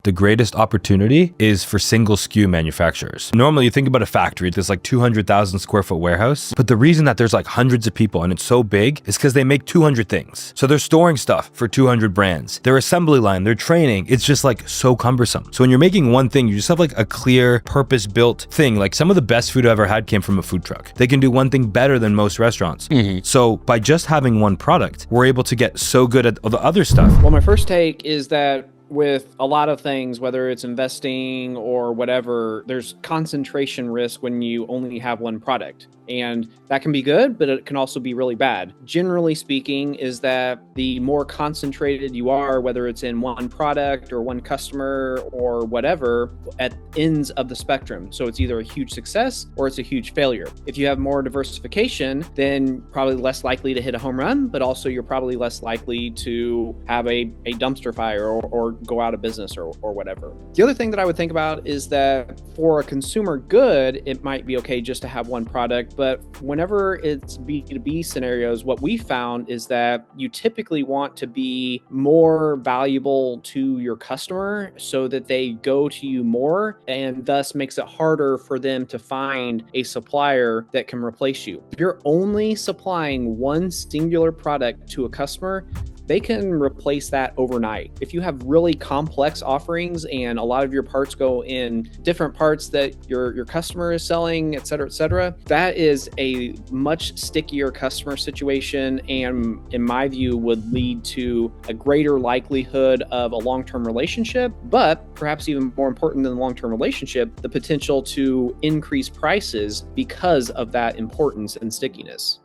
The greatest opportunity is for single SKU manufacturers. Normally you think about a factory, there's like 200,000 square foot warehouse, but the reason that there's like hundreds of people and it's so big is because they make 200 things. So they're storing stuff for 200 brands. Their assembly line, their training, it's just like so cumbersome. So when you're making one thing, you just have like a clear purpose-built thing. Like some of the best food I've ever had came from a food truck. They can do one thing better than most restaurants. So by just having one product, we're able to get so good at the other stuff. Well, my first take is that with a lot of things, whether it's investing or whatever, there's concentration risk when you only have one product. And that can be good, but it can also be really bad. Generally speaking, is that the more concentrated you are, whether it's in one product or one customer or whatever, at ends of the spectrum. So it's either a huge success or it's a huge failure. If you have more diversification, then probably less likely to hit a home run, but also you're probably less likely to have a dumpster fire or go out of business or whatever. The other thing that I would think about is that for a consumer good, it might be okay just to have one product. But whenever it's B2B scenarios, what we found is that you typically want to be more valuable to your customer so that they go to you more, and thus makes it harder for them to find a supplier that can replace you. If you're only supplying one singular product to a customer, they can replace that overnight. If you have really complex offerings and a lot of your parts go in different parts that your customer is selling, et cetera, that is a much stickier customer situation, and in my view would lead to a greater likelihood of a long-term relationship, but perhaps even more important than the long-term relationship, the potential to increase prices because of that importance and stickiness.